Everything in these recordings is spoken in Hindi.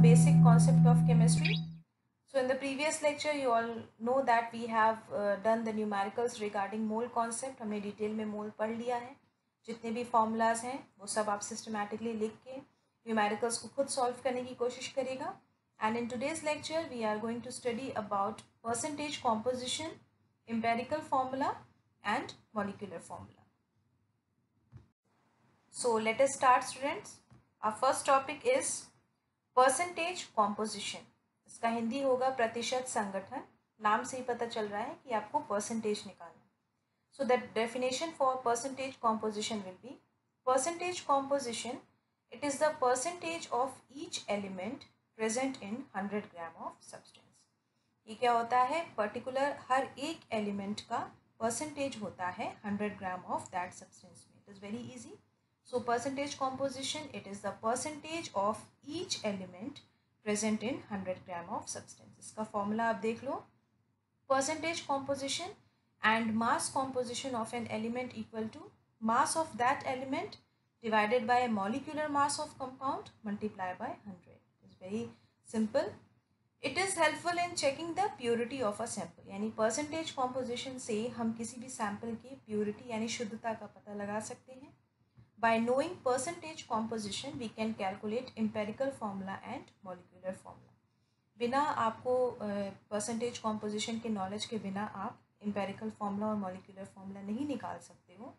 basic concept of chemistry. So in the previous lecture you all know that we have done the numericals regarding mole concept. हमने डिटेल में मोल पढ़ लिया है. जितने भी फॉर्मूलाज हैं वो सब आप सिस्टमैटिकली लिख के न्यूमेरिकल्स को खुद सॉल्व करने की कोशिश करेगा. And in today's lecture we are going to study about percentage composition, empirical formula and molecular formula. So let us start, students. Our first topic is percentage composition. इसका हिंदी होगा प्रतिशत संगठन. नाम से ही पता चल रहा है कि आपको परसेंटेज निकालना. So the definition for percentage composition will be percentage composition. It is the percentage of each element present in 100 gram of substance. ये क्या होता है? पर्टिकुलर हर एक एलिमेंट का परसेंटेज होता है 100 ग्राम ऑफ दैट सब्सटेंस में. It is very easy. So percentage composition, it is the percentage of each element present in 100 gram of substance. इसका फॉर्मूला आप देख लो. Percentage composition and mass composition of an element equal to mass of that element divided by a molecular mass of compound multiplied by 100. It is very simple. It is helpful in checking the purity of a sample. यानी percentage composition से हम किसी भी सैम्पल की प्योरिटी यानी शुद्धता का पता लगा सकते हैं. By knowing percentage composition, we can calculate empirical formula and molecular formula. बिना आपको percentage composition के knowledge के बिना आप empirical formula और molecular formula नहीं निकाल सकते हो,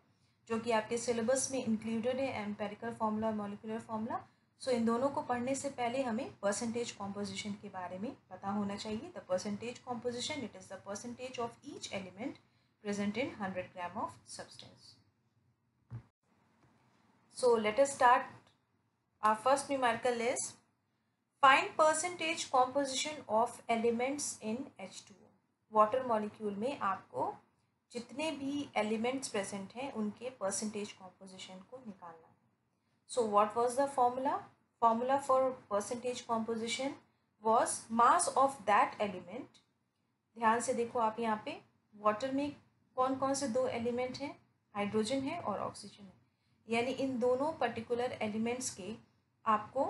जो कि आपके syllabus में included है empirical formula और molecular formula. So इन दोनों को पढ़ने से पहले हमें percentage composition के बारे में पता होना चाहिए. The percentage composition, it is the percentage of each element present in 100 gram of substance. So let us start. Our first numerical is find percentage composition of elements in H2O. Water molecule में आपको जितने भी एलिमेंट्स प्रेजेंट हैं उनके परसेंटेज कॉम्पोजिशन को निकालना है. So what was the formula? Formula for percentage composition was mass of that element. ध्यान से देखो आप यहाँ पे वाटर में कौन कौन से दो एलिमेंट हैं? हाइड्रोजन है और ऑक्सीजन है. यानी इन दोनों पर्टिकुलर एलिमेंट्स के आपको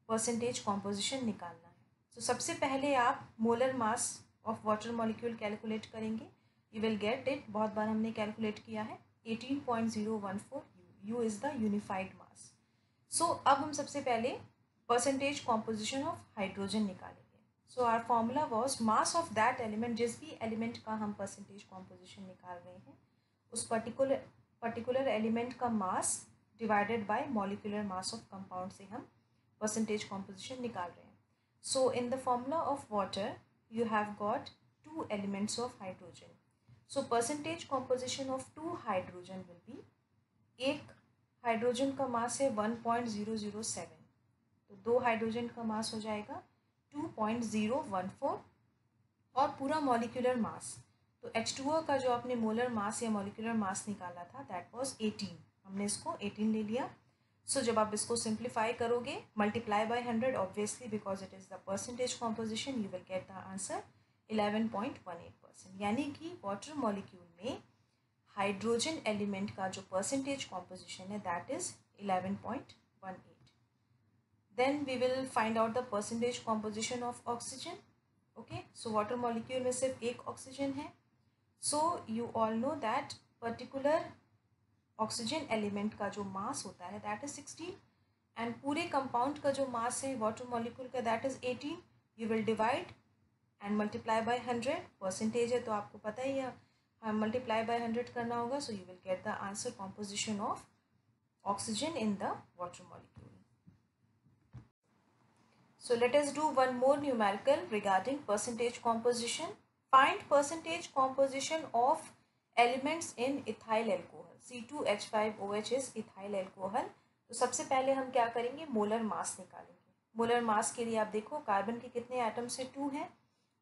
परसेंटेज कॉम्पोजिशन निकालना है. तो सबसे पहले आप molar mass of water molecule calculate करेंगे. You will get it. बहुत बार हमने कैलकुलेट किया है. 18.014 u is the unified mass. So अब हम सबसे पहले परसेंटेज कॉम्पोजिशन ऑफ हाइड्रोजन निकालेंगे. So our formula was mass of that element. जिस भी एलिमेंट का हम परसेंटेज कॉम्पोजिशन निकाल रहे हैं उस पर्टिकुलर एलिमेंट का mass divided by molecular mass of compound से हम परसेंटेज कॉम्पोजिशन निकाल रहे हैं. So in the formula of water you have got 2 elements of hydrogen. So percentage composition of 2 hydrogen will be, एक हाइड्रोजन का मास है 1.007. तो 2 हाइड्रोजन का मास हो जाएगा 2.014 और पूरा मॉलिक्यूलर मास. तो H2O का जो आपने मोलर मास या मॉलिक्यूलर मास निकाला था दैट वाज 18. हमने इसको 18 ले लिया. सो जब आप इसको सिंप्लीफाई करोगे multiply by 100 obviously because it is the percentage composition, you will get the answer 11.18%. यानी कि वाटर मॉलिक्यूल में हाइड्रोजन एलिमेंट का जो परसेंटेज कॉम्पोजिशन है that is 11.18. Then we will find out the percentage composition of oxygen. Okay, so water molecule में सिर्फ एक ऑक्सीजन है. So you all know that particular oxygen element का जो मास होता है दैट इज़ 16 एंड पूरे कंपाउंड का जो मास है वाटर मॉलिक्यूल का that is 18. You will divide and multiply by 100. Percentage है तो आपको पता ही है मल्टीप्लाई बाय 100 करना होगा. सो you will get the answer composition of oxygen in the water molecule. So let us do one more numerical regarding percentage composition. Find percentage composition of elements in ethyl alcohol. C2H5OH is ethyl alcohol. तो सबसे पहले हम क्या करेंगे? मोलर मास निकालेंगे. मोलर मास के लिए आप देखो कार्बन के कितने एटम्स है? 2 हैं.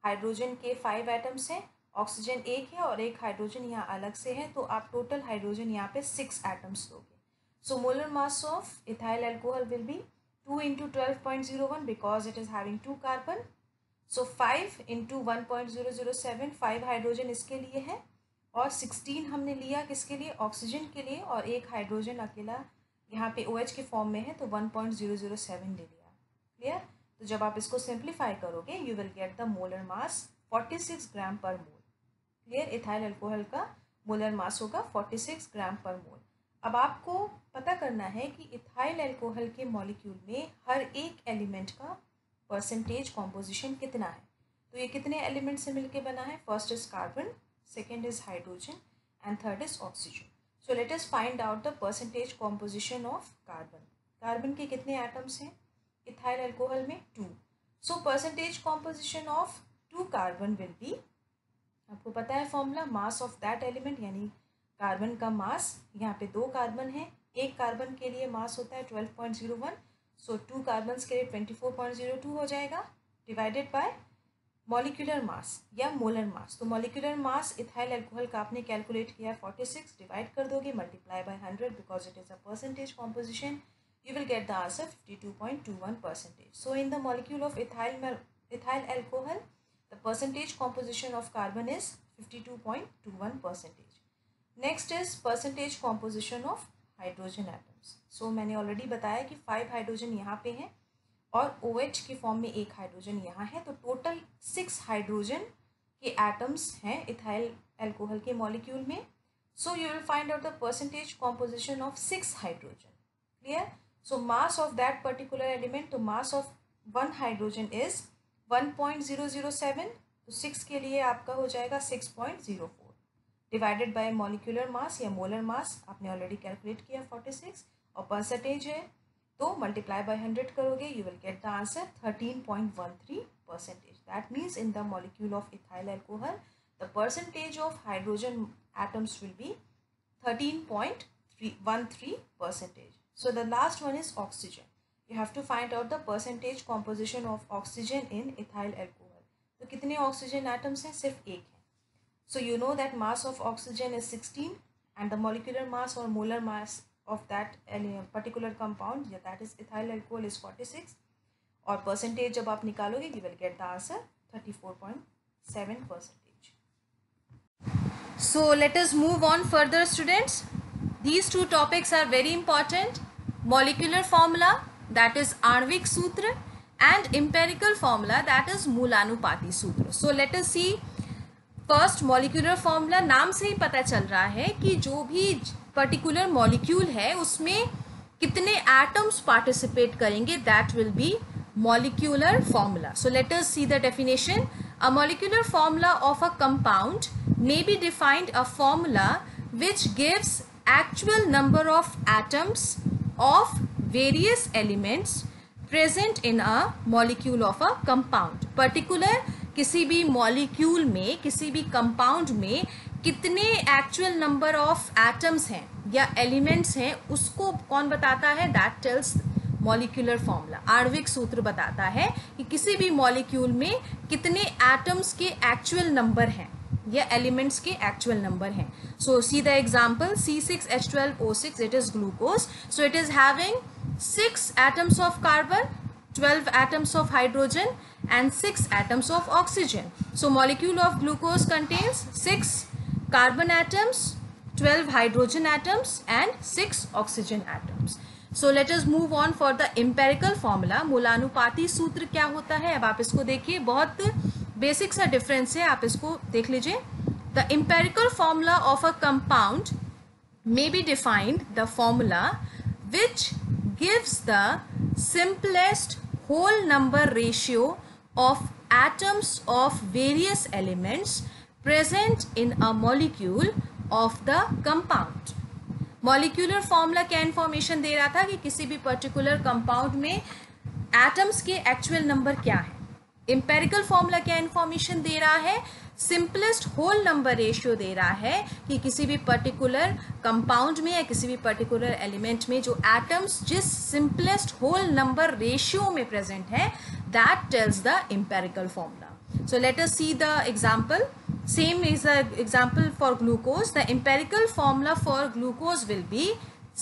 हाइड्रोजन के 5 एटम्स हैं. ऑक्सीजन 1 है और एक हाइड्रोजन यहाँ अलग से है. तो आप टोटल हाइड्रोजन यहाँ पे 6 एटम्स दोगे. So molar mass of ethyl alcohol will be 2 into 12.01 because it is having 2 carbon. So 5 into 1.007, 5 hydrogen इसके लिए है और 16 हमने लिया किसके लिए? ऑक्सीजन के लिए. और एक हाइड्रोजन अकेला यहाँ पे OH के फॉर्म में है तो 1.007 ले लिया. क्लियर? तो जब आप इसको सिंप्लीफाई करोगे you will get the molar mass 46 ग्राम पर मोल। क्लियर? इथाइल अल्कोहल का मोलर मास होगा 46 ग्राम पर मोल। अब आपको पता करना है कि इथाइल अल्कोहल के मॉलिक्यूल में हर एक एलिमेंट का परसेंटेज कॉम्पोजिशन कितना है। तो ये कितने एलिमेंट से मिलके बना है? First is carbon, second is hydrogen and third is oxygen. So let us find out the percentage composition of carbon. Carbon के कितने एटम्स हैं इथाइल अल्कोहल में? 2। सो percentage composition of 2 carbon will be, आपको पता है formula, mass of that element, यानी कार्बन का मास, यहाँ पे 2 कार्बन है, एक कार्बन के लिए मास होता है 12.01, सो 2 कार्बन के लिए 24.02 हो जाएगा, डिवाइडेड बाय मॉलिक्यूलर मास या मोलर मास। तो मॉलिक्यूलर मास इथाइल अल्कोहल का आपने कैलकुलेट किया 46, डिवाइड कर दोगे, multiply by 100 because it is a percentage composition, you will get the answer 52.21%. So in the molecule of ethyl alcohol, the percentage composition of carbon is 52.21%. Next is percentage composition of hydrogen atoms. So मैंने already बताया कि 5 हाइड्रोजन यहाँ पे हैं और OH के फॉर्म में 1 हाइड्रोजन यहाँ है, तो टोटल 6 हाइड्रोजन के एटम्स हैं इथाइल अल्कोहल के मॉलिक्यूल में. So you will find out the percentage composition of 6 hydrogen. Clear? So mass of that particular element, तो mass of one hydrogen is 1.007, तो 6 के लिए आपका हो जाएगा 6.04 डिवाइडेड बाय मॉलिक्यूलर मास या मोलर मास आपने ऑलरेडी कैलकुलेट किया 46 और परसेंटेज है तो मल्टीप्लाई बाय 100 करोगे, you will get the answer 13.13%. That means in the molecule of ethyl alcohol the percentage of hydrogen atoms will be 13.13%. So the last one is oxygen. You have to find out the percentage composition of oxygen in ethyl alcohol. तो कितने oxygen atoms हैं? सिर्फ एक है. So you know that mass of oxygen is 16 and the molecular mass or molar mass of that particular compound, that is ethyl alcohol, is 46. और percentage जब आप निकालोगे you will get the answer 34.7%. So let us move on further, students. These two topics are very important. Molecular formula, that is आणविक सूत्र, and empirical formula, that is मूलानुपाती सूत्र. So let us see first molecular formula. नाम से ही पता चल रहा है कि जो भी particular molecule है उसमें कितने atoms participate करेंगे, that will be molecular formula. So let us see the definition. A molecular formula of a compound may be defined a formula which gives actual number of atoms of various elements present in a molecule of a compound. Particular किसी भी molecule में, किसी भी compound में कितने actual number of atoms हैं या elements हैं उसको कौन बताता है? That tells molecular formula. आणविक सूत्र बताता है कि किसी भी मॉलिक्यूल में कितने एटम्स के एक्चुअल नंबर हैं या एलिमेंट्स के एक्चुअल नंबर हैं. So see the example C6H12O6, it is glucose. So it is having 6 atoms of carbon, 12 atoms of hydrogen and 6 atoms of oxygen. So molecule of glucose contains 6 carbon atoms, 12 hydrogen atoms and 6 oxygen atoms. So let us move on for the empirical formula. मूलानुपाती सूत्र क्या होता है? अब आप इसको देखिए, बहुत बेसिक सा डिफरेंस है, आप इसको देख लीजिए. The empirical formula of a compound may be defined the formula which gives the simplest whole number ratio of atoms of various elements present in a molecule of the compound. Molecular formula क्या इन्फॉर्मेशन दे रहा था कि किसी भी पर्टिकुलर कंपाउंड में एटम्स के एक्चुअल नंबर क्या है. एम्पेरिकल फॉर्मूला क्या इन्फॉर्मेशन दे रहा है? सिंपलेस्ट होल नंबर रेशियो दे रहा है कि किसी भी पर्टिकुलर कंपाउंड में या किसी भी पर्टिकुलर एलिमेंट में जो एटम्स जिस सिंपलेस्ट होल नंबर रेशियो में प्रेजेंट है, that tells the empirical formula. So let us C the example. Same is the example for glucose. The empirical formula for glucose will be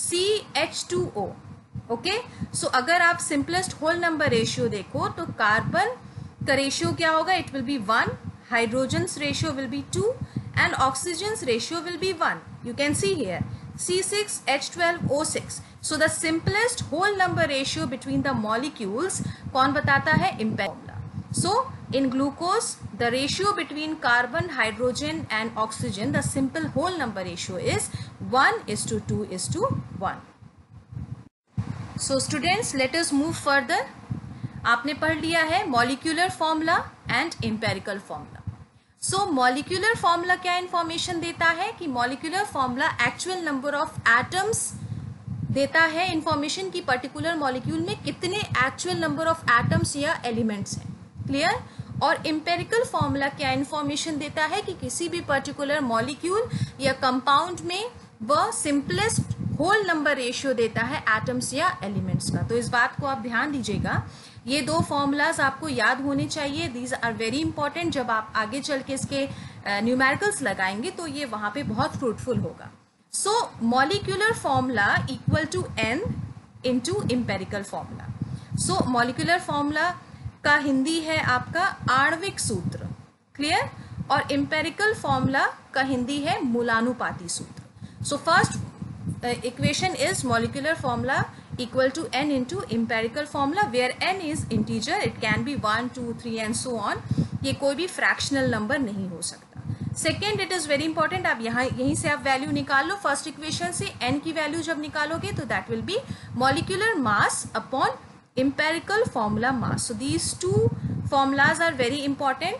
CH2O. Okay? So अगर आप simplest whole number ratio देखो तो कार्बन का रेशियो क्या होगा? It will be 1. Hydrogen's ratio will be 2 and oxygen's ratio will be 1. You can see here C6H12O6. So the simplest whole number ratio between the molecules कौन बताता है? Empirical formula. So in glucose the ratio between carbon, hydrogen and oxygen, the simple whole number ratio is 1:2:1. So students, let us move further. आपने पढ़ लिया है molecular formula and empirical formula. So molecular formula क्या इंफॉर्मेशन देता है कि molecular formula actual number of atoms देता है इंफॉर्मेशन की पर्टिकुलर मॉलिक्यूल में कितने एक्चुअल नंबर ऑफ एटम्स या एलिमेंट्स हैं. क्लियर. और एम्पेरिकल फॉर्मूला क्या इंफॉर्मेशन देता है कि किसी भी पर्टिकुलर मॉलिक्यूल या कंपाउंड में वह सिंपलेस्ट होल नंबर रेशियो देता है एटम्स या एलिमेंट्स का. तो इस बात को आप ध्यान दीजिएगा. ये दो फॉर्मूलाज आपको याद होने चाहिए. These are very important. जब आप आगे चल के इसके न्यूमेरिकल्स लगाएंगे तो ये वहाँ पे बहुत फ्रूटफुल होगा. So molecular formula equal to n into empirical formula. So molecular formula का हिंदी है आपका आणविक सूत्र. क्लियर. और एम्पेरिकल फॉर्मूला का हिंदी है मूलानुपाती सूत्र. So first equation is molecular formula equal to n into empirical formula where n is integer. It can be 1, 2, 3 and so on. ये कोई भी फ्रैक्शनल नंबर नहीं हो सकता. Second, it is very important. आप यहीं से आप वैल्यू निकाल लो. फर्स्ट इक्वेशन से n की वैल्यू जब निकालोगे तो that will be molecular mass upon empirical formula mass. So these two formulas are very important.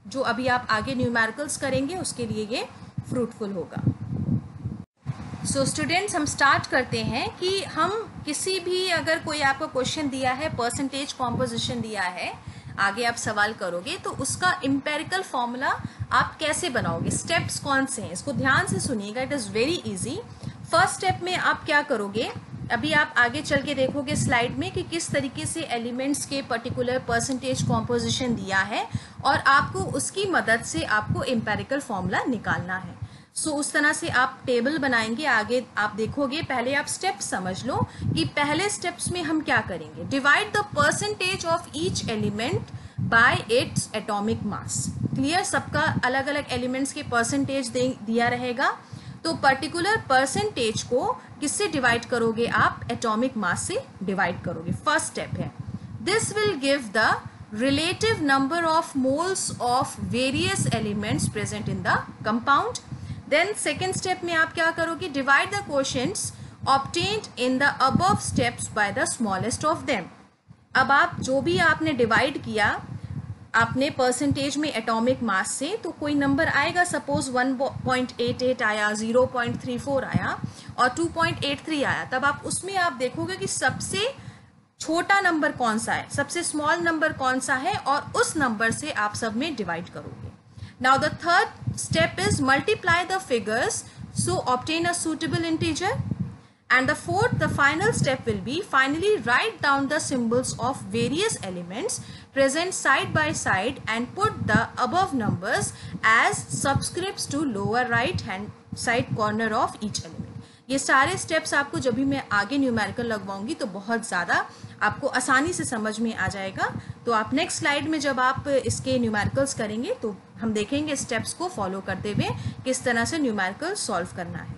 जो अभी आप आगे न्यूमेरिकल्स करेंगे उसके लिए ये फ्रूटफुल होगा. सो स्टूडेंट्स, हम स्टार्ट करते हैं कि हम किसी भी अगर कोई आपको क्वेश्चन दिया है, परसेंटेज कॉम्पोजिशन दिया है, आगे आप सवाल करोगे तो उसका एम्पेरिकल फॉर्मूला आप कैसे बनाओगे, स्टेप्स कौन से हैं, इसको ध्यान से सुनिएगा. It is very easy. First step में आप क्या करोगे, अभी आप आगे चल के देखोगे स्लाइड में कि किस तरीके से एलिमेंट्स के पर्टिकुलर परसेंटेज कॉम्पोजिशन दिया है और आपको उसकी मदद से आपको एम्पेरिकल फॉर्मूला निकालना है. सो उस तरह से आप टेबल बनाएंगे. आगे आप देखोगे. पहले आप स्टेप समझ लो कि पहले स्टेप्स में हम क्या करेंगे. Divide the percentage of each element by its atomic mass. Clear. सबका अलग अलग एलिमेंट्स के परसेंटेज दिया रहेगा. तो पर्टिकुलर परसेंटेज को किससे डिवाइड करोगे आप? एटॉमिक मास से डिवाइड करोगे. फर्स्ट स्टेप है. This will give the relative number of moles of various elements present in the compound. Then second step में आप क्या करोगे? Divide the quotients obtained in the above steps by the smallest of them. अब आप जो भी आपने डिवाइड किया आपने परसेंटेज में एटॉमिक मास से, तो कोई नंबर आएगा. सपोज 1.88 आया, 0.34 आया और 2.83 आया. तब आप उसमें आप देखोगे कि सबसे छोटा नंबर कौन सा है, सबसे स्मॉल नंबर कौन सा है और उस नंबर से आप सब में डिवाइड करोगे. Now the third step is multiply the figures, so obtain a suitable integer. And the fourth, the final step will be finally write down the symbols of various elements present side by side and put the above numbers as subscripts to lower right hand side corner of each element. ये सारे स्टेप्स आपको जब भी मैं आगे न्यूमेरिकल लगवाऊंगी तो बहुत ज़्यादा आपको आसानी से समझ में आ जाएगा. तो आप नेक्स्ट स्लाइड में जब आप इसके न्यूमेरिकल्स करेंगे तो हम देखेंगे स्टेप्स को फॉलो करते हुए किस तरह से न्यूमेरिकल सॉल्व करना है.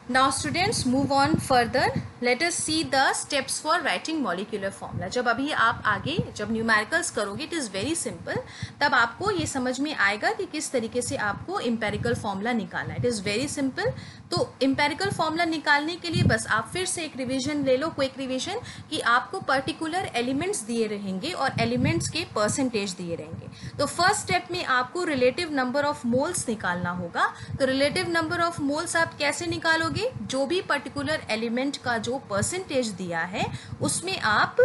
Now students, move on further. Let us see the steps for writing molecular formula. जब अभी आप आगे जब न्यूमेरिकल्स करोगे, it is very simple. तब आपको ये समझ में आएगा कि किस तरीके से आपको एम्पेरिकल फॉर्मूला निकालना है. It is very simple. तो एम्पेरिकल फॉर्मूला निकालने के लिए बस आप फिर से एक रिवीजन ले लो, क्विक रिवीजन, कि आपको पर्टिकुलर एलिमेंट्स दिए रहेंगे और एलिमेंट्स के परसेंटेज दिए रहेंगे. तो फर्स्ट स्टेप में आपको रिलेटिव नंबर ऑफ मोल्स निकालना होगा. तो रिलेटिव नंबर ऑफ मोल्स आप कैसे निकालोगे? जो भी पर्टिकुलर एलिमेंट का जो परसेंटेज दिया है उसमें आप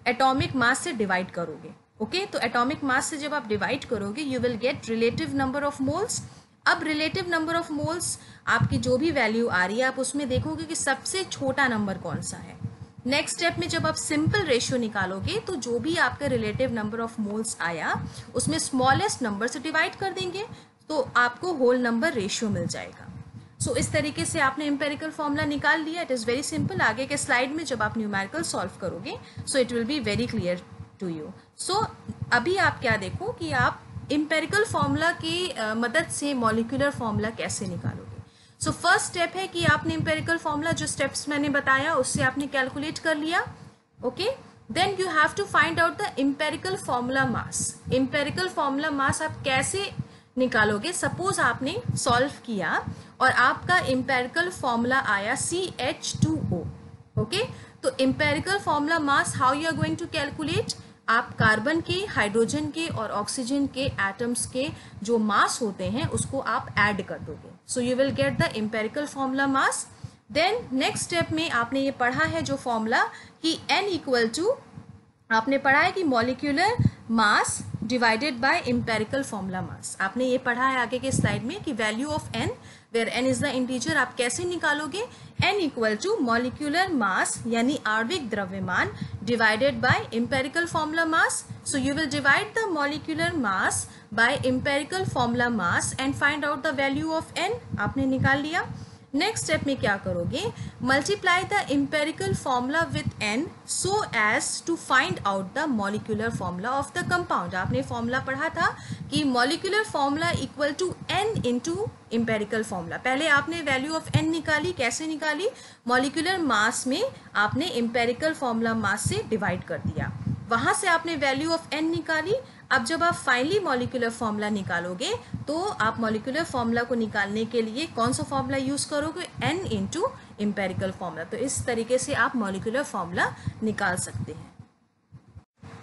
एटॉमिक मास से डिवाइड करोगे. ओके. तो एटॉमिक मास से जब आप डिवाइड करोगे you will gate relative number of moles. अब रिलेटिव नंबर ऑफ मोल्स आपकी जो भी वैल्यू आ रही है आप उसमें देखोगे कि सबसे छोटा नंबर कौन सा है. नेक्स्ट स्टेप में जब आप सिंपल रेशियो निकालोगे तो जो भी आपका रिलेटिव नंबर ऑफ मोल्स आया उसमें स्मॉलेस्ट नंबर से डिवाइड कर देंगे तो आपको होल नंबर रेशियो मिल जाएगा. सो इस तरीके से आपने एम्पेरिकल फॉर्मूला निकाल लिया. It is very simple. आगे के स्लाइड में जब आप न्यूमेरिकल सॉल्व करोगे so it will be very clear to you. So अभी आप क्या देखो कि आप एम्पेरिकल फॉर्मूला की मदद से मॉलिक्यूलर फॉर्मूला कैसे निकालोगे. सो फर्स्ट स्टेप है कि आपने एम्पेरिकल फॉर्मूला जो स्टेप्स मैंने बताया उससे आपने कैलकुलेट कर लिया. Okay, then you have to find out the empirical formula mass. Empirical formula mass आप कैसे निकालोगे? सपोज आपने सॉल्व किया और आपका एम्पेरिकल फॉर्मूला आया CH2O. ओके, तो empirical formula mass how you are going to calculate? आप कार्बन के, हाइड्रोजन के और ऑक्सीजन के एटम्स के जो मास होते हैं उसको आप ऐड कर दोगे. So you will get the empirical formula mass. Then next step में आपने ये पढ़ा है जो फॉर्मूला कि N इक्वल टू, आपने पढ़ा है कि molecular mass divided by empirical formula mass. आपने ये पढ़ा है आगे के स्लाइड में कि value of N where N is the integer आप कैसे निकालोगे? N equal to molecular mass यानी आणविक द्रव्यमान divided by empirical formula mass. So you will divide the molecular mass by empirical formula mass and find out the value of N. आपने निकाल लिया. नेक्स्ट स्टेप में क्या करोगे? Multiply the empirical formula with N so as to find out the molecular formula of the compound. आपने फॉर्मूला पढ़ा था कि molecular formula equal to N into empirical formula. पहले आपने वैल्यू ऑफ N निकाली. कैसे निकाली? मॉलिक्यूलर मास में आपने एम्पेरिकल फॉर्मूला मास से डिवाइड कर दिया, वहां से आपने वैल्यू ऑफ N निकाली. अब जब आप फाइनली मॉलिक्यूलर फॉर्मूला निकालोगे तो आप मॉलिक्यूलर फॉर्मूला को निकालने के लिए कौन सा फॉर्मूला यूज करोगे? N into empirical formula. तो इस तरीके से आप मॉलिक्यूलर फॉर्मूला निकाल सकते हैं.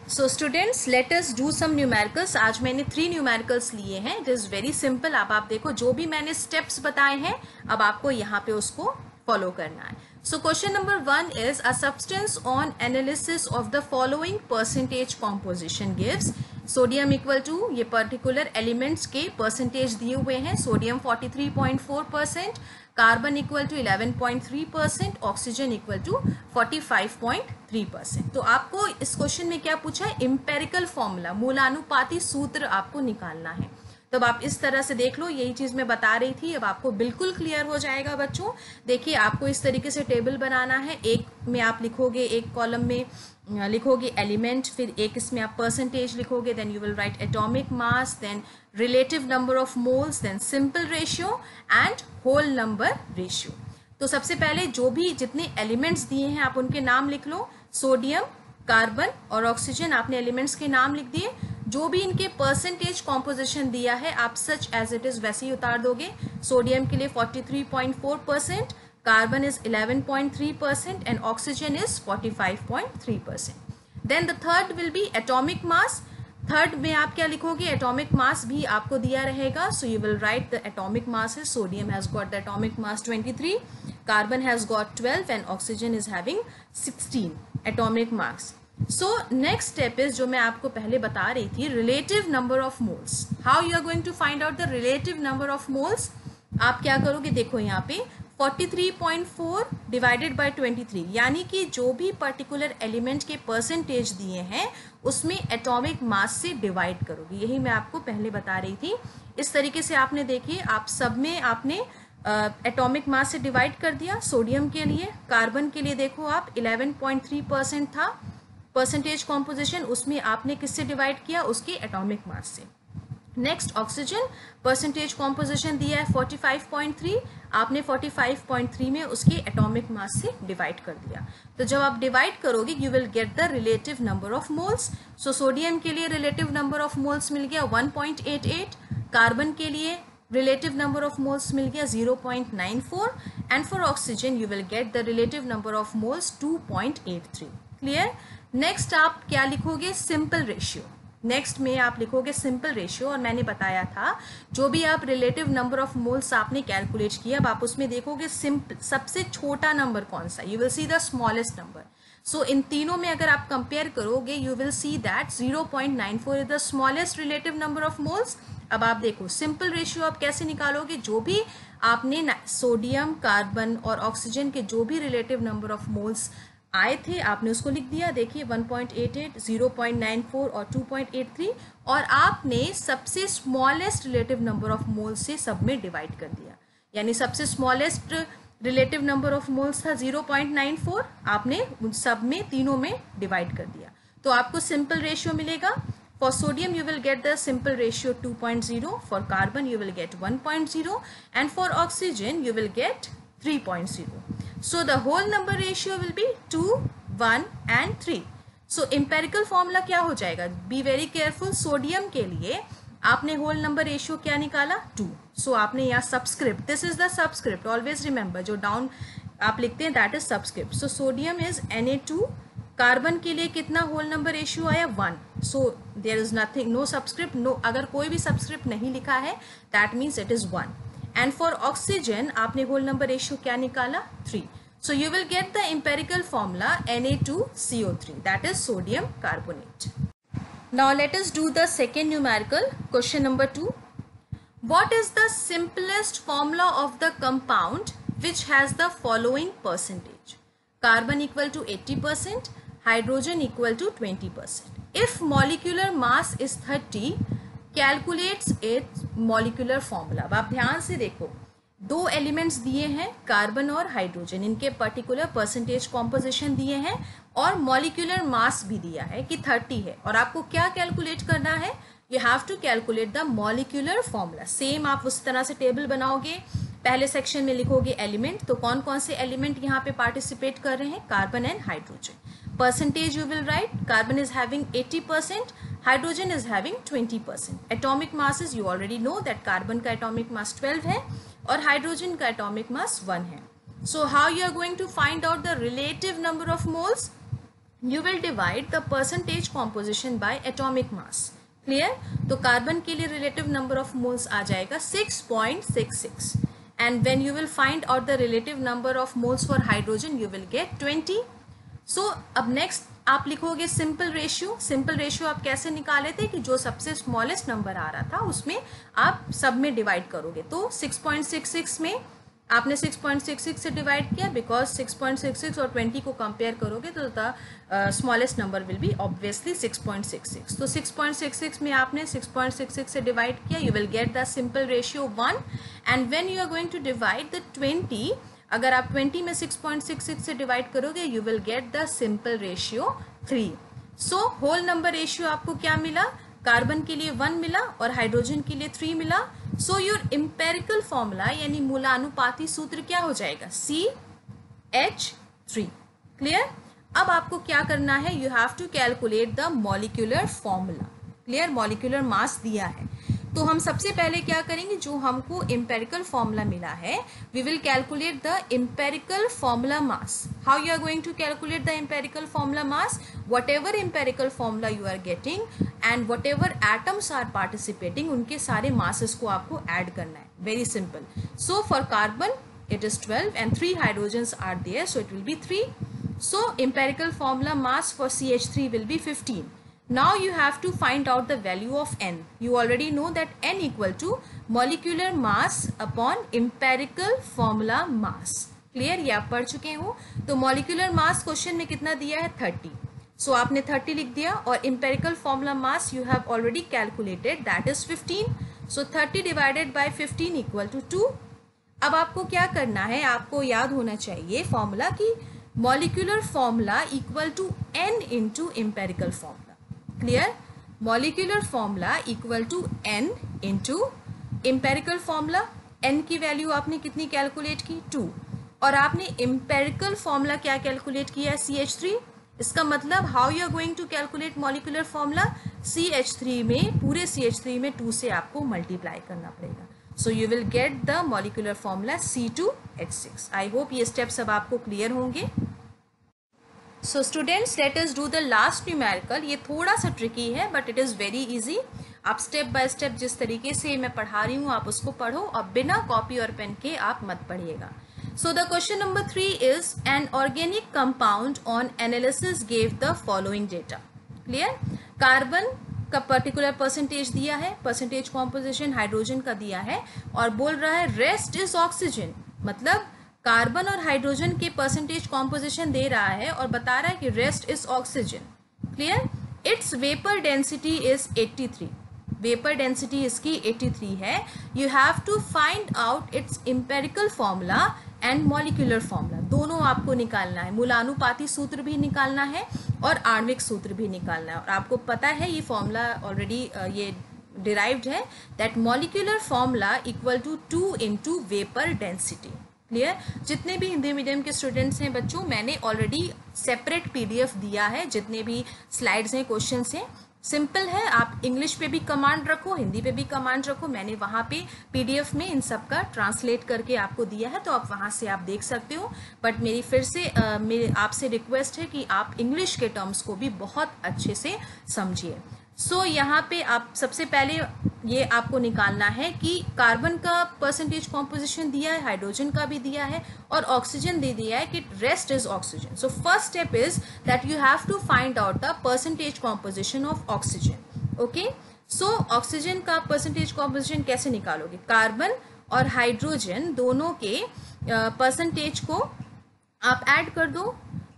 So students, let us do some numericals. आज मैंने 3 न्यूमेरिकल्स लिए हैं. It is very simple. अब आप देखो जो भी मैंने स्टेप्स बताए हैं अब आपको यहाँ पे उसको फॉलो करना है. So question number 1 is a substance on analysis of the following percentage composition gives sodium equal to, ये particular elements के percentage दिए हुए हैं. Sodium 43.4%, carbon equal to 11.3%, oxygen equal to 45.3%. तो आपको इस क्वेश्चन में क्या पूछा है? एम्पेरिकल फॉर्मूला, मूलानुपाती सूत्र आपको निकालना है. तब आप इस तरह से देख लो, यही चीज मैं बता रही थी. अब आपको बिल्कुल क्लियर हो जाएगा बच्चों. देखिए आपको इस तरीके से टेबल बनाना है. एक में आप लिखोगे, एक कॉलम में लिखोगे एलिमेंट, फिर एक इसमें आप परसेंटेज लिखोगे, then you will write atomic mass, then relative number of moles, then simple ratio and whole number ratio. तो सबसे पहले जो भी जितने एलिमेंट्स दिए हैं आप उनके नाम लिख लो. सोडियम, कार्बन और ऑक्सीजन आपने एलिमेंट्स के नाम लिख दिए. जो भी इनके परसेंटेज कॉम्पोजिशन दिया है आप सच एज इट इज वैसे ही उतार दोगे. सोडियम के लिए 43.4%, carbon is 11.3% and oxygen is 45.3%. Then the third will be atomic mass. Third में आप क्या लिखोगे? एटॉमिक मास भी आपको दिया रहेगा. So you will write the atomic mass है. Sodium has got the atomic mass 23, carbon has got 12 and oxygen is having 16 atomic mass. So next step is जो मैं आपको पहले बता रही थी, relative number of moles. How you are going to find out the relative number of moles? आप क्या करोगे? देखो यहाँ पे 43.4 डिवाइडेड बाय 23, यानी कि जो भी पर्टिकुलर एलिमेंट के परसेंटेज दिए हैं उसमें एटॉमिक मास से डिवाइड करोगे. यही मैं आपको पहले बता रही थी. इस तरीके से आपने देखिए आप सब में आपने एटॉमिक मास से डिवाइड कर दिया. सोडियम के लिए, कार्बन के लिए देखो आप 11.3% था परसेंटेज कॉम्पोजिशन, उसमें आपने किससे डिवाइड किया? उसके एटॉमिक मास से. नेक्स्ट ऑक्सीजन, परसेंटेज कॉम्पोजिशन दिया है 45.3, आपने 45.3 में उसके एटॉमिक मास से डिवाइड कर दिया. तो जब आप डिवाइड करोगे you will get the relative number of moles. So sodium के लिए रिलेटिव नंबर ऑफ मोल्स मिल गया 1.88, कार्बन के लिए रिलेटिव नंबर ऑफ मोल्स मिल गया 0.94 and for oxygen you will get the relative number of moles 2.83. Clear? Next आप क्या लिखोगे? Simple ratio. नेक्स्ट में आप लिखोगे सिंपल रेशियो. और मैंने बताया था जो भी आप रिलेटिव नंबर ऑफ मोल्स आपने कैलकुलेट किया, अब आप उसमें देखोगे सबसे छोटा नंबर कौन सा. You will see the smallest number. So इन तीनों में अगर आप कंपेयर करोगे you will see that 0.94 is the smallest relative number of moles. अब आप देखो सिंपल रेशियो आप कैसे निकालोगे? जो भी आपने सोडियम, कार्बन और ऑक्सीजन के जो भी रिलेटिव नंबर ऑफ मोल्स आए थे आपने उसको लिख दिया. देखिए 1.88, 0.94 और 2.83, और आपने सबसे smallest relative number of moles से सब में डिवाइड कर दिया. यानी सबसे smallest relative number of moles था 0.94, आपने सब में तीनों में डिवाइड कर दिया. तो आपको सिंपल रेशियो मिलेगा For sodium you will get the simple ratio 2.0, for carbon you will get 1.0, and for oxygen you will get 3.0. So the whole number ratio will be 2, 1 and 3. So empirical formula क्या हो जाएगा? Be very careful. सोडियम के लिए आपने होल नंबर रेशियो क्या निकाला? 2. सो आपने यहाँ subscript, this is the subscript, always remember, जो डाउन आप लिखते हैं that is subscript. So sodium is Na2. Carbon के लिए कितना होल नंबर रेशियो आया? 1. So there is nothing, no subscript, no, अगर कोई भी सबस्क्रिप्ट नहीं लिखा है that means it is 1. And for oxygen आपने होल नंबर रेशियो क्या निकाला? 3. So you will get the empirical formula Na2CO3, that is sodium carbonate. Now let us do the second numerical, question number 2. What is the simplest formula of the compound which has the following percentage? Carbon equal to 80%, hydrogen equal to 20%. If molecular mass is 30, calculates its molecular formula. अब आप ध्यान से देखो, दो एलिमेंट्स दिए हैं कार्बन और हाइड्रोजन, इनके पर्टिकुलर परसेंटेज कॉम्पोजिशन दिए हैं और मॉलिक्यूलर मास भी दिया है कि 30 है, और आपको क्या कैलकुलेट करना है? You have to calculate the molecular formula. Same आप उस तरह से टेबल बनाओगे, पहले सेक्शन में लिखोगे एलिमेंट, तो कौन कौन से एलिमेंट यहाँ पे पार्टिसिपेट कर रहे हैं? Carbon and hydrogen. Percentage you will write, carbon is having 80%, hydrogen is having 20%. Atomic masses you already know that carbon का atomic mass 12 है और hydrogen का atomic mass 1 है. So how you are going to find out the relative number of moles? You will divide the percentage composition by atomic mass. Clear? तो carbon के लिए relative number of moles आ जाएगा 6.66. And when you will find out the relative number of moles for hydrogen, you will get 20. सो अब नेक्स्ट आप लिखोगे सिंपल रेशियो. सिंपल रेशियो आप कैसे निकाले थे कि जो सबसे स्मॉलेस्ट नंबर आ रहा था उसमें आप सब में डिवाइड करोगे. तो 6.66 में आपने 6.66 से डिवाइड किया, बिकॉज 6.66 और 20 को कंपेयर करोगे तो the smallest number will be obviously 6.66. तो 6.66 में आपने 6.66 से डिवाइड किया, you will get the simple ratio 1. And when you are going to divide the 20, अगर आप 20 में 6.66 से डिवाइड करोगे you will get the simple ratio 3. So whole number ratio आपको क्या मिला? कार्बन के लिए 1 मिला और हाइड्रोजन के लिए 3 मिला. सो योर एम्पेरिकल फॉर्मूला यानी मूलानुपाती सूत्र क्या हो जाएगा? CH3. क्लियर? अब आपको क्या करना है? You have to calculate the molecular formula. Clear? Molecular mass दिया है, तो हम सबसे पहले क्या करेंगे? जो हमको एम्पेरिकल फॉर्मूला मिला है, we will calculate the empirical formula mass. How you are going to calculate the empirical formula mass? Whatever empirical formula you are getting and whatever atoms are participating, उनके सारे मासेस को आपको ऐड करना है. Very simple. So for carbon it is 12 and 3 hydrogens are there, so it will be 3. So empirical formula mass for CH3 will be 15. Now you have to find out the value of N. You already know that N equal to molecular mass upon empirical formula mass. Clear? ये आप पढ़ चुके हो. तो molecular mass क्वेश्चन में कितना दिया है? 30. So आपने 30 लिख दिया और empirical formula mass you have already calculated, that is 15. So 30 divided by 15 equal to 2. अब आपको क्या करना है? आपको याद होना चाहिए फॉर्मूला की molecular formula equal to N into empirical formula. Clear? Molecular formula equal to N into empirical formula. N की वैल्यू आपने कितनी कैलकुलेट की? 2. और आपने एम्पेरिकल फॉर्मूला क्या कैलकुलेट किया है? CH3. इसका मतलब how you are going to calculate molecular formula? CH3 में, पूरे CH3 में 2 से आपको मल्टीप्लाई करना पड़ेगा. So you will get the molecular formula C2H6. I hope ये steps अब आपको clear होंगे. So students, let us do the last numerical. ये थोड़ा सा tricky है but it is very easy. आप step by step जिस तरीके से मैं पढ़ा रही हूँ आप उसको पढ़ो और बिना कॉपी और पेन के आप मत पढ़िएगा. So the question number 3 is an organic compound on analysis gave the following data. Clear? Carbon का पर्टिकुलर परसेंटेज दिया है, परसेंटेज कॉम्पोजिशन हाइड्रोजन का दिया है और बोल रहा है रेस्ट इज ऑक्सीजन. मतलब कार्बन और हाइड्रोजन के परसेंटेज कॉम्पोजिशन दे रहा है और बता रहा है कि rest is oxygen. Clear? It's vapour density is 83. Vapour density इसकी 83 है. You have to find out its empirical formula and molecular formula दोनों आपको निकालना है। मूलानुपाती सूत्र भी निकालना है और आणविक सूत्र भी निकालना है। और आपको पता है ये फॉर्मूला ऑलरेडी ये डिराइव्ड है, that molecular formula equal to 2 into vapour density. Clear? जितने भी हिंदी मीडियम के स्टूडेंट्स हैं बच्चों, मैंने ऑलरेडी सेपरेट PDF दिया है, जितने भी स्लाइड्स हैं, क्वेश्चंस हैं, सिंपल है। आप इंग्लिश पे भी कमांड रखो, हिंदी पे भी कमांड रखो, मैंने वहाँ पे PDF में इन सब का ट्रांसलेट करके आपको दिया है, तो आप वहाँ से आप देख सकते हो। बट मेरी फिर से मेरे आपसे रिक्वेस्ट है कि आप इंग्लिश के टर्म्स को भी बहुत अच्छे से समझिए। सो यहाँ पे आप सबसे पहले ये आपको निकालना है कि कार्बन का परसेंटेज कॉम्पोजिशन दिया है, हाइड्रोजन का भी दिया है और ऑक्सीजन दे दिया है कि rest is oxygen. So first step is that you have to find out the percentage composition of oxygen. Okay, so oxygen का परसेंटेज कॉम्पोजिशन कैसे निकालोगे? कार्बन और हाइड्रोजन दोनों के परसेंटेज को आप ऐड कर दो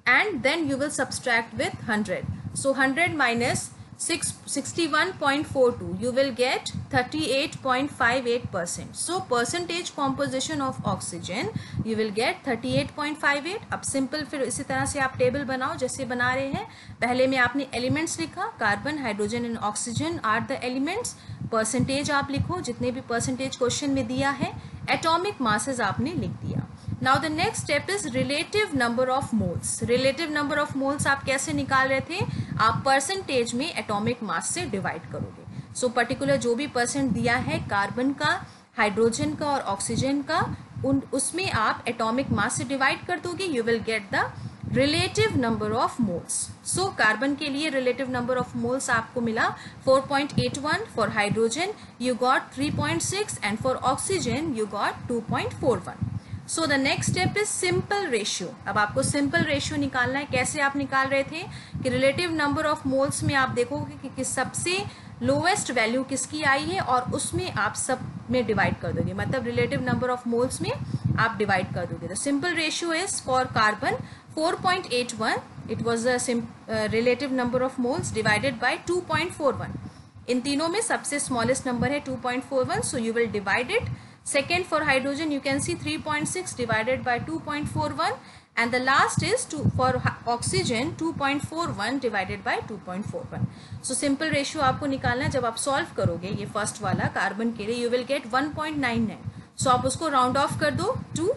and then you will subtract with 100. So 100 minus 61.42, you will get 38.58%. So percentage composition of oxygen you will get 38.58. अब सिंपल फिर इसी तरह से आप टेबल बनाओ जैसे बना रहे हैं। पहले में आपने एलिमेंट्स लिखा, carbon, hydrogen and oxygen are the elements. Percentage आप लिखो, जितने भी परसेंटेज क्वेश्चन में दिया है। एटॉमिक मासेस आपने लिख दिया। Now the next step is relative number of moles. Relative number of moles आप कैसे निकाल रहे थे? आप परसेंटेज में एटॉमिक मास से डिवाइड करोगे। सो पर्टिकुलर जो भी परसेंट दिया है कार्बन का, हाइड्रोजन का और ऑक्सीजन का, उसमें आप एटॉमिक मास से डिवाइड कर दोगे, you will get the relative number of moles. So carbon के लिए रिलेटिव नंबर ऑफ मोल्स आपको मिला 4.81, for hydrogen you got 3.6 and for oxygen you got 2.41. So the next step is simple ratio. अब आपको सिंपल रेशियो निकालना है। कैसे आप निकाल रहे थे कि रिलेटिव नंबर ऑफ मोल्स में आप देखोगे कि सबसे लोवेस्ट वैल्यू किसकी आई है और उसमें आप सब में डिवाइड कर दोगे, मतलब रिलेटिव नंबर ऑफ मोल्स में आप डिवाइड कर दोगे। The simple ratio is for carbon 4.81, it was the relative number of moles divided by 2.41. इन तीनों में सबसे स्मॉलेस्ट नंबर है 2.41, सो you will divide it. Second, for hydrogen you can see 3.6 divided by 2.41, and the last is for oxygen 2.41 divided by 2.41. So simple ratio आपको निकालना है। जब आप सॉल्व करोगे ये फर्स्ट वाला कार्बन के लिए, you will get 1.99. So आप उसको राउंड ऑफ कर दो 2.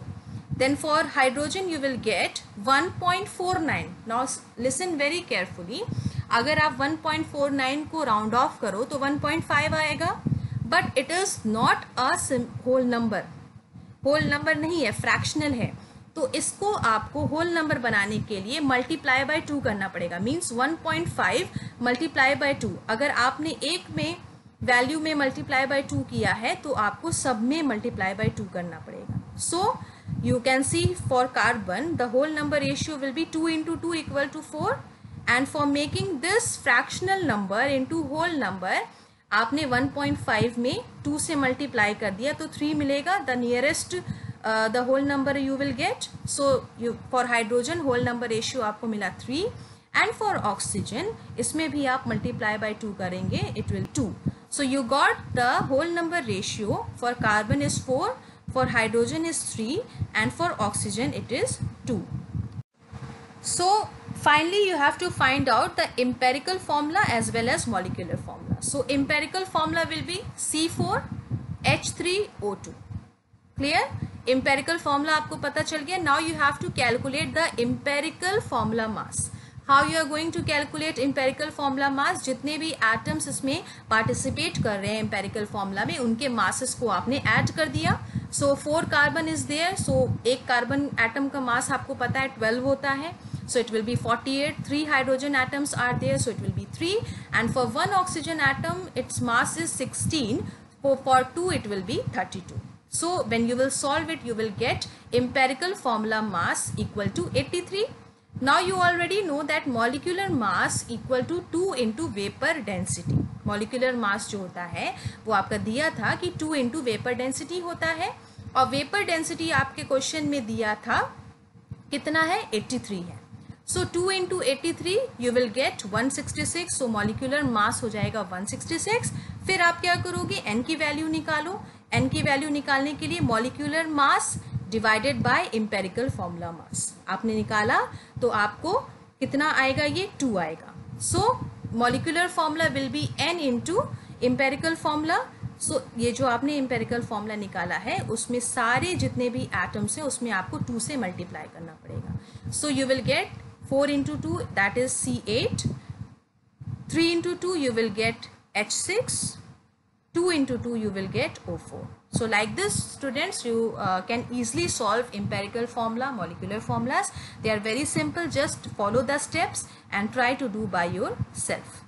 Then for hydrogen you will get 1.49. Now listen very carefully. अगर आप 1.49 को राउंड ऑफ करो तो 1.5 आएगा, but it is not a whole number. Whole number नहीं है, फ्रैक्शनल है। तो इसको आपको होल नंबर बनाने के लिए मल्टीप्लाई बाय 2 करना पड़ेगा। Means 1.5 multiply by 2। अगर आपने एक में वैल्यू में मल्टीप्लाई बाय 2 किया है तो आपको सब में मल्टीप्लाई बाय 2 करना पड़ेगा। So you can see for carbon the whole number ratio will be 2 into 2 equal to 4, and for making this fractional number into whole number आपने 1.5 में 2 से मल्टीप्लाई कर दिया तो 3 मिलेगा। The nearest the whole number you will get. So you for hydrogen whole number ratio आपको मिला 3, एंड फॉर ऑक्सीजन इसमें भी आप मल्टीप्लाई बाय 2 करेंगे, it will 2. So you got the whole number ratio for carbon is 4, for hydrogen is 3, and for oxygen it is 2. So finally you have to find out the empirical formula as well as molecular formula. So empirical formula will be C4H3O2. Clear? Empirical formula आपको पता चल गया. Now you have to calculate the empirical formula mass. How you are going to calculate empirical formula mass? जितने भी atoms इसमें participate कर रहे हैं empirical formula में, उनके masses को आपने add कर दिया. So 4 carbon is there. So एक carbon atom का mass आपको पता है 12 होता है. So it will be 48. 3 hydrogen atoms are there, so it will be 3. And for 1 oxygen atom, its mass is 16. For 2, it will be 32. So when you will solve it, you will get empirical formula mass equal to 83. Now you already know that molecular mass equal to 2 into vapor density. Molecular mass जो होता है वो आपका दिया था कि 2 into vapor density होता है, और vapor density आपके क्वेश्चन में दिया था कितना है? 83 है. So 2 into 83 you will get 166. So molecular mass हो जाएगा 166. फिर आप क्या करोगे? n की वैल्यू निकालो. n की वैल्यू निकालने के लिए molecular mass divided by empirical formula mass. आपने निकाला तो आपको कितना आएगा, ये 2 आएगा। So molecular formula will be n into empirical formula. So ये जो आपने एम्पेरिकल फॉर्मूला निकाला है उसमें सारे जितने भी एटम्स हैं उसमें आपको 2 से मल्टीप्लाई करना पड़ेगा। So you will gate 4 into 2 that is C8, 3 into 2 you will get H6, 2 into 2 you will get O4. So like this students, you can easily solve empirical formula, molecular formulas. They are very simple, just follow the steps and try to do by yourself.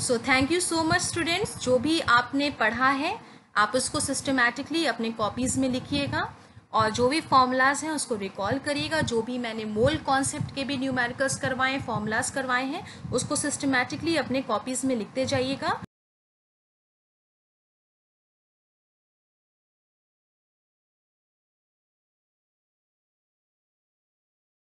So thank you so much students. जो भी आपने पढ़ा है आप उसको systematically अपने copies में लिखिएगा और जो भी फॉर्मूलाज हैं उसको रिकॉल करिएगा। जो भी मैंने मोल कॉन्सेप्ट के भी न्यूमेरिकल्स करवाए, फॉर्मूलाज करवाए हैं, उसको सिस्टमैटिकली अपने कॉपीज़ में लिखते जाइएगा